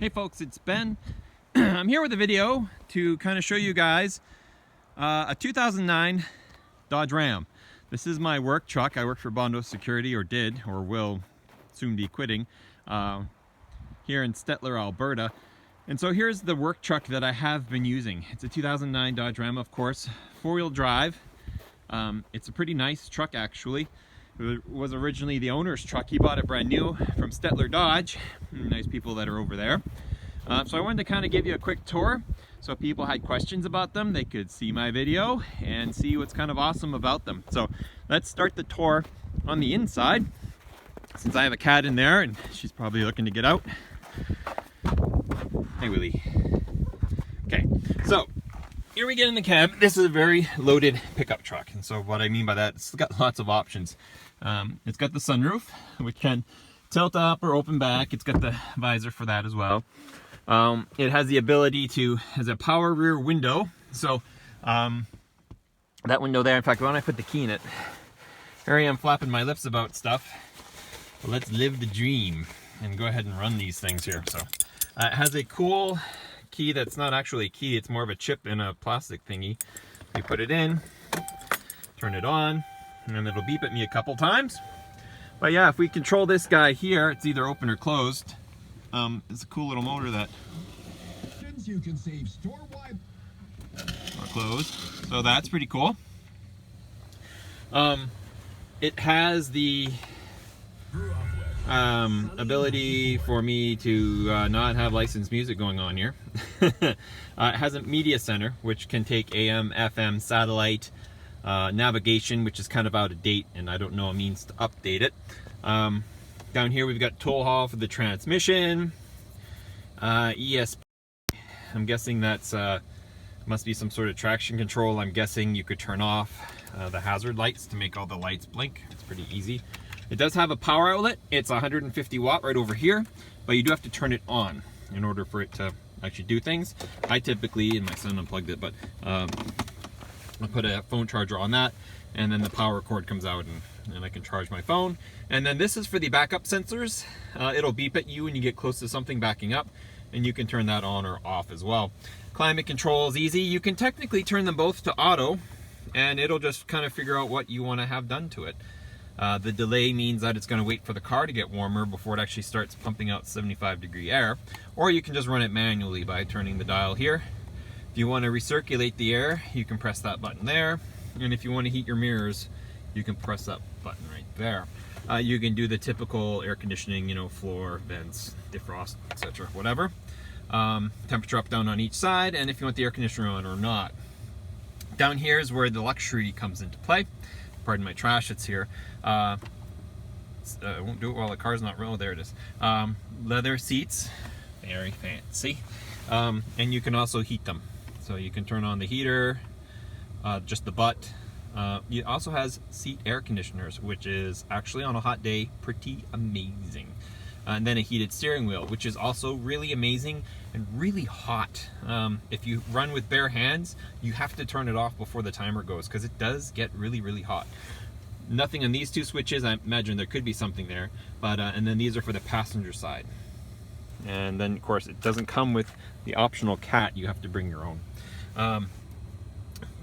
Hey folks, it's Ben. I'm here with a video to kind of show you guys a 2009 Dodge Ram. This is my work truck. I work for Bondo Security, or did, or will soon be quitting, here in Stettler, Alberta. And so here's the work truck that I have been using. It's a 2009 Dodge Ram, of course, four-wheel drive. It's a pretty nice truck, actually. It was originally the owner's truck. He bought it brand new from Stettler Dodge. Nice people that are over there. So I wanted to kind of give you a quick tour. So if people had questions about them, they could see my video and see what's kind of awesome about them. So let's start the tour on the inside, since I have a cat in there and she's probably looking to get out. Hey Willie. Okay, so here we get in the cab. This is a very loaded pickup truck. And so what I mean by that, it's got lots of options. It's got the sunroof, which can tilt up or open back. It's got the visor for that as well. It has the ability to, has a power rear window. So that window there, in fact, when I put the key in it, here I am flapping my lips about stuff. Let's live the dream and go ahead and run these things here. So it has a cool key that's not actually a key, it's more of a chip in a plastic thingy. You put it in, turn it on, and it'll beep at me a couple times. But yeah, if we control this guy here, it's either open or closed. It's a cool little motor that you can save store-wide or closed. So that's pretty cool. It has the ability for me to not have licensed music going on here. It has a media center, which can take AM, FM, satellite, navigation, which is kind of out of date, and I don't know a means to update it. Down here we've got toll haul for the transmission, ESP. I'm guessing that's must be some sort of traction control. I'm guessing you could turn off the hazard lights to make all the lights blink. It's pretty easy. It does have a power outlet. It's 150 watt right over here, but you do have to turn it on in order for it to actually do things. I typically, and my son unplugged it, but I put a phone charger on that, and then the power cord comes out and I can charge my phone. And then this is for the backup sensors. It'll beep at you when you get close to something backing up, and you can turn that on or off as well. Climate control is easy. You can technically turn them both to auto, and it'll just kind of figure out what you want to have done to it. The delay means that it's going to wait for the car to get warmer before it actually starts pumping out 75-degree air. Or you can just run it manually by turning the dial here. If you want to recirculate the air, you can press that button there. And if you want to heat your mirrors, you can press that button right there. You can do the typical air conditioning, you know, floor, vents, defrost, etc., whatever. Temperature up, down on each side, and if you want the air conditioner on or not. Down here is where the luxury comes into play. Pardon my trash, it's here. I won't do it while the car's not rolling. Oh, there it is. Leather seats, very fancy. And you can also heat them. So you can turn on the heater, just the butt. It also has seat air conditioners, which is actually on a hot day pretty amazing. And then a heated steering wheel, which is also really amazing and really hot. If you run with bare hands, you have to turn it off before the timer goes, because it does get really, really hot. Nothing on these two switches. I imagine there could be something there, but and then these are for the passenger side. And then of course it doesn't come with the optional cat. You have to bring your own.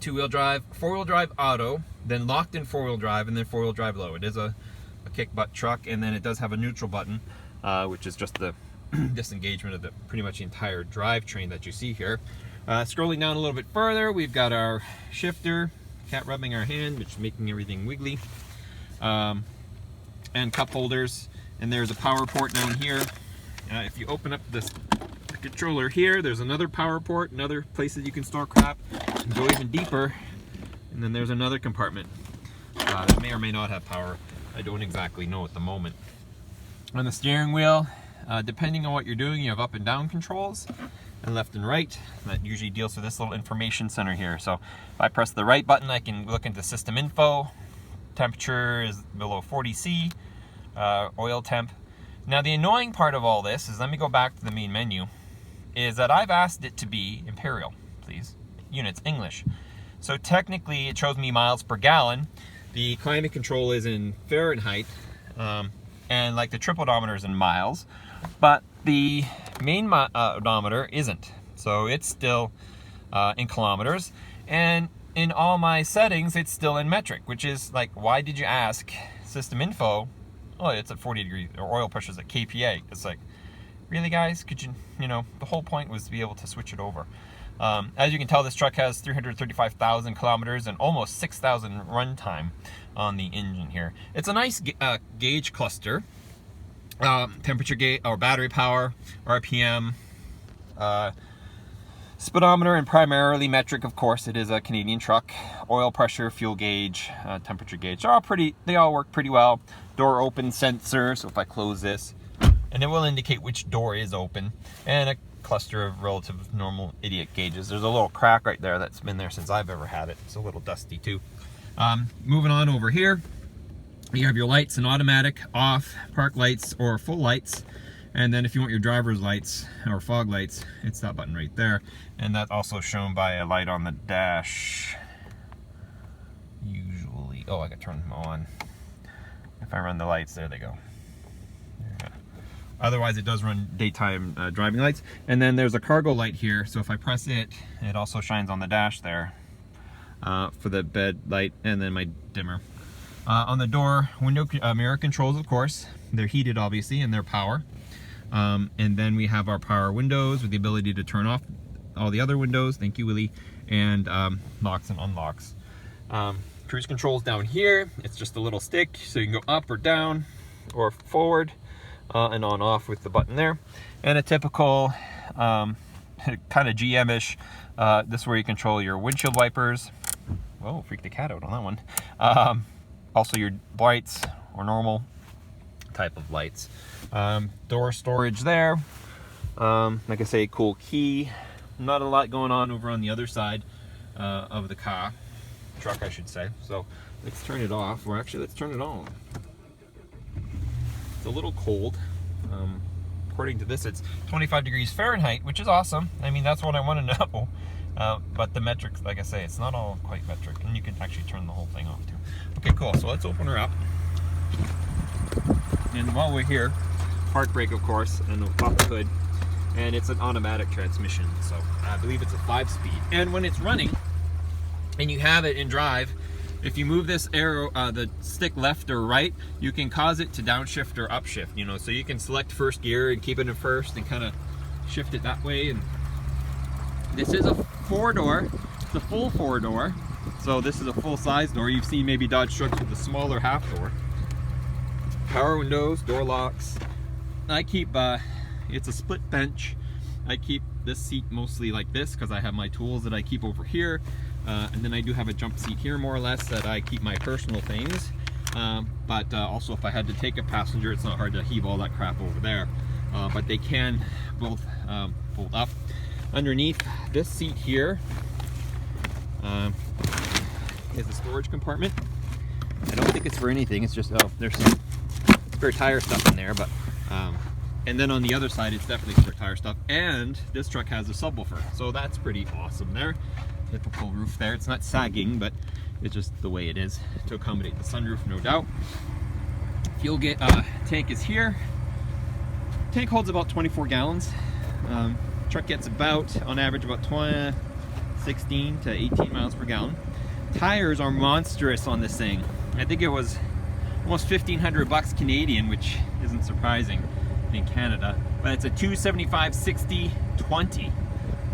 Two-wheel drive, four-wheel drive auto, then locked in four-wheel drive, and then four-wheel drive low. It is a kick butt truck, and then it does have a neutral button, which is just the disengagement of pretty much the entire drivetrain that you see here. Scrolling down a little bit further, we've got our shifter, cat rubbing our hand, which is making everything wiggly, and cup holders, and there's a power port down here. If you open up the controller here, there's another power port, and other places you can store crap, and go even deeper, and then there's another compartment that may or may not have power. I don't exactly know at the moment. On the steering wheel, depending on what you're doing, you have up and down controls and left and right. That usually deals with this little information center here. So if I press the right button, I can look into system info. Temperature is below 40 C, oil temp. Now the annoying part of all this is, let me go back to the main menu, is that I've asked it to be imperial, please. Units, English. So technically it shows me miles per gallon. The climate control is in Fahrenheit, and like the triple odometer is in miles, but the main odometer isn't. So it's still in kilometers. And in all my settings, it's still in metric, which is like, why did you ask system info? Oh, it's at 40 degrees, or oil pressure's at kPa. It's like, really, guys? Could you, the whole point was to be able to switch it over. As you can tell, this truck has 335,000 kilometers and almost 6,000 runtime on the engine here. It's a nice gauge cluster. Temperature gauge, or battery power, RPM, speedometer, and primarily metric. Of course, it is a Canadian truck. Oil pressure, fuel gauge, temperature gauge. They all work pretty well. Door open sensor. So if I close this, and it will indicate which door is open, and a cluster of relative normal idiot gauges. There's a little crack right there that's been there since I've ever had it. It's a little dusty too. Moving on over here, you have your lights and automatic, off, park lights, or full lights. And then if you want your driver's lights or fog lights, it's that button right there. And that's also shown by a light on the dash. Usually, oh, I can turn them on. If I run the lights, there they go. Yeah. Otherwise, it does run daytime driving lights. And then there's a cargo light here. So if I press it, it also shines on the dash there for the bed light, and then my dimmer. On the door, window mirror controls, of course. They're heated, obviously, and they're power. And then we have our power windows with the ability to turn off all the other windows. Thank you, Willie. And locks and unlocks. Cruise controls down here. It's just a little stick, so you can go up or down or forward and on off with the button there. And a typical kind of GM-ish. This is where you control your windshield wipers. Whoa, freaked the cat out on that one. Also your lights or normal type of lights. Door storage there. Like I say, cool key. Not a lot going on over on the other side of the truck, I should say. So let's turn it off, or actually let's turn it on. It's a little cold. According to this, it's 25 degrees Fahrenheit, which is awesome. I mean, that's what I want to know. But the metrics, like I say, it's not all quite metric, and you can actually turn the whole thing off too. Okay, cool. So let's open her up. And while we're here, park brake, of course, and we'll pop the hood. And it's an automatic transmission, so I believe it's a 5-speed. And when it's running, and you have it in drive, if you move this arrow, the stick left or right, you can cause it to downshift or upshift. So you can select first gear and keep it in first and kind of shift it that way. And this is a 4-door. It's a full 4-door. So this is a full-size door. You've seen maybe Dodge trucks with a smaller half door. Power windows, door locks. I keep, it's a split bench. I keep this seat mostly like this because I have my tools that I keep over here. And then I do have a jump seat here, more or less, that I keep my personal things. But also if I had to take a passenger, it's not hard to heave all that crap over there. But they can both fold up. Underneath this seat here is a storage compartment. I don't think it's for anything. It's just, oh, there's some spare tire stuff in there, but and then on the other side, it's definitely spare tire stuff. And this truck has a subwoofer, so that's pretty awesome there. Typical roof there. It's not sagging, but it's just the way it is to accommodate the sunroof, no doubt. Fuel tank is here. Tank holds about 24 gallons. Truck gets about, on average, about 16 to 18 miles per gallon. Tires are monstrous on this thing. I think it was almost 1,500 bucks Canadian, which isn't surprising in Canada. But it's a 275/60/20.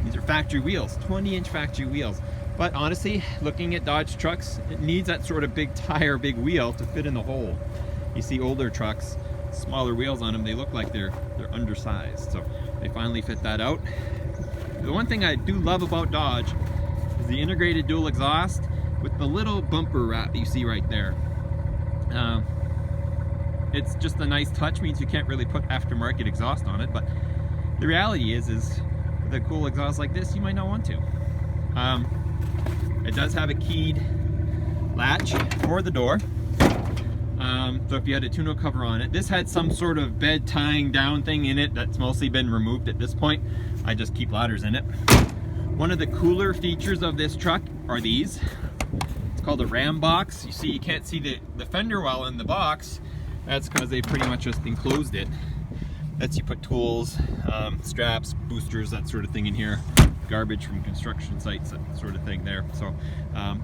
These are factory wheels, 20-inch factory wheels. But honestly, looking at Dodge trucks, it needs that sort of big tire, big wheel to fit in the hole. You see older trucks, smaller wheels on them, they look like they're undersized. So they finally fit that out. The one thing I do love about Dodge is the integrated dual exhaust with the little bumper wrap you see right there. It's just a nice touch, means you can't really put aftermarket exhaust on it, but the reality is with a cool exhaust like this, you might not want to. It does have a keyed latch for the door. So if you had a tonneau cover on it, this had some sort of bed tying down thing in it that's mostly been removed at this point. I just keep ladders in it. One of the cooler features of this truck are these. It's called a ram box. You see, you can't see the fender well in the box. That's because they pretty much just enclosed it. lets you put tools, straps, boosters, that sort of thing in here, garbage from construction sites, that sort of thing there. So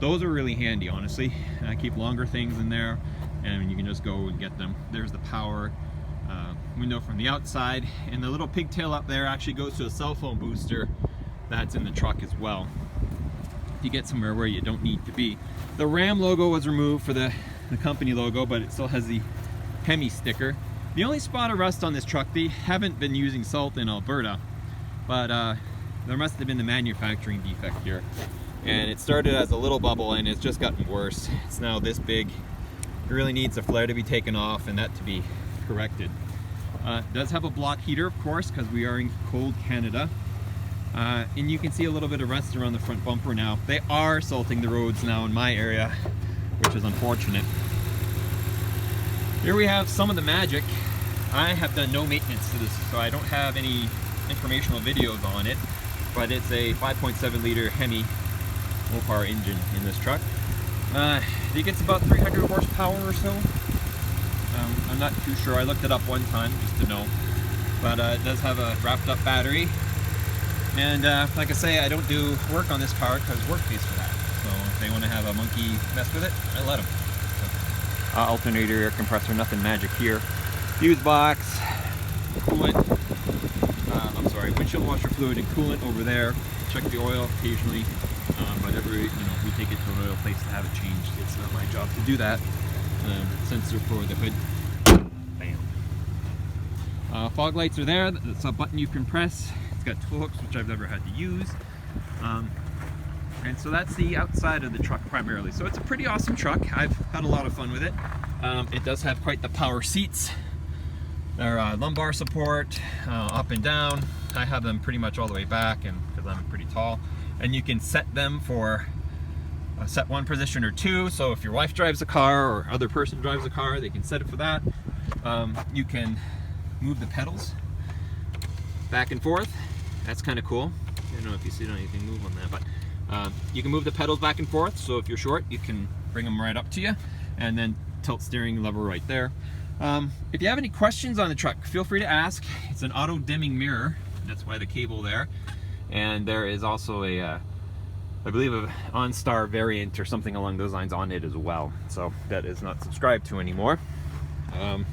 those are really handy, honestly. I keep longer things in there, and you can just go and get them. There's the power window from the outside, and the little pigtail up there actually goes to a cell phone booster that's in the truck as well, if you get somewhere where you don't need to be. The Ram logo was removed for the company logo, but it still has the Hemi sticker. The only spot of rust on this truck, they haven't been using salt in Alberta, but there must have been the manufacturing defect here, and it started as a little bubble and it's just gotten worse. It's now this big. It really needs a flare to be taken off and that to be corrected. It does have a block heater, of course, because we are in cold Canada. And you can see a little bit of rust around the front bumper now. They are salting the roads now in my area, which is unfortunate. Here we have some of the magic. I have done no maintenance to this, so I don't have any informational videos on it, but it's a 5.7 liter Hemi low-power engine in this truck. I think it's about 300 horsepower or so. I'm not too sure. I looked it up one time just to know, but it does have a wrapped up battery. And like I say, I don't do work on this car because work pays for that. So if they want to have a monkey mess with it, I let them. So, alternator, air compressor, nothing magic here. Fuse box, coolant, windshield washer fluid and coolant over there. Check the oil occasionally, but we take it to an oil place to have it changed. It's not my job to do that. Sensor for the hood. Bam. Fog lights are there. That's a button you can press. It's got tool hooks, which I've never had to use. And so that's the outside of the truck primarily. So it's a pretty awesome truck. I've had a lot of fun with it. It does have quite the power seats. They're lumbar support, up and down. I have them pretty much all the way back, and because I'm pretty tall. And you can set them for set one position or two. So if your wife drives a car or other person drives a car, they can set it for that. You can move the pedals back and forth. That's kind of cool. I don't know if you see anything move on that, but you can move the pedals back and forth. So if you're short, you can bring them right up to you, and then tilt steering lever right there. If you have any questions on the truck, feel free to ask. It's an auto dimming mirror. That's why the cable there. And there is also a, I believe, an OnStar variant or something along those lines on it as well. So that is not subscribed to anymore. If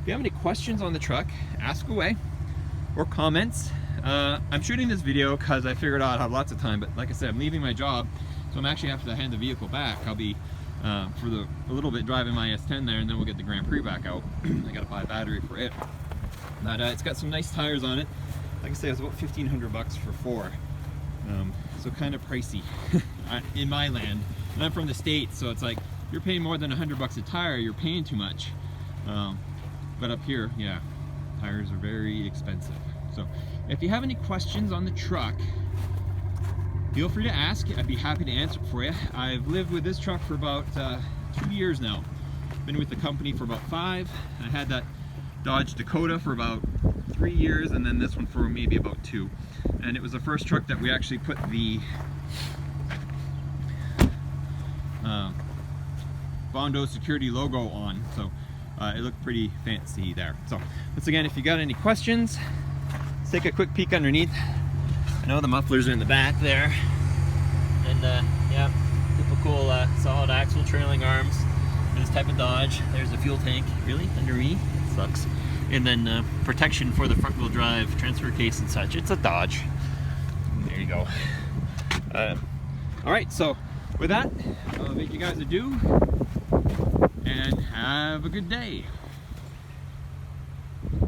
you have any questions on the truck, ask away, or comments. I'm shooting this video because I figured out I have lots of time, but like I said, I'm leaving my job, so I'm actually have to hand the vehicle back. I'll be for a little bit driving my S10 there, and then we'll get the Grand Prix back out. I gotta buy a battery for it. But it's got some nice tires on it. Like I say, it was about 1,500 bucks for 4. So kind of pricey in my land. And I'm from the States, so it's like, you're paying more than 100 bucks a tire, you're paying too much. But up here, yeah, tires are very expensive. So if you have any questions on the truck, feel free to ask. I'd be happy to answer it for you. I've lived with this truck for about 2 years now. Been with the company for about 5. I had that Dodge Dakota for about 3 years, and then this one for maybe about 2. And it was the first truck that we actually put the Bondo security logo on. So it looked pretty fancy there. So once again, if you got any questions, let's take a quick peek underneath. I know the mufflers are in the back there. And yeah, typical solid axle trailing arms for this type of Dodge. There's the fuel tank, really, under me. It sucks. And then protection for the front wheel drive transfer case and such. It's a Dodge. There you go. All right, so with that, I'll bid you guys adieu and have a good day.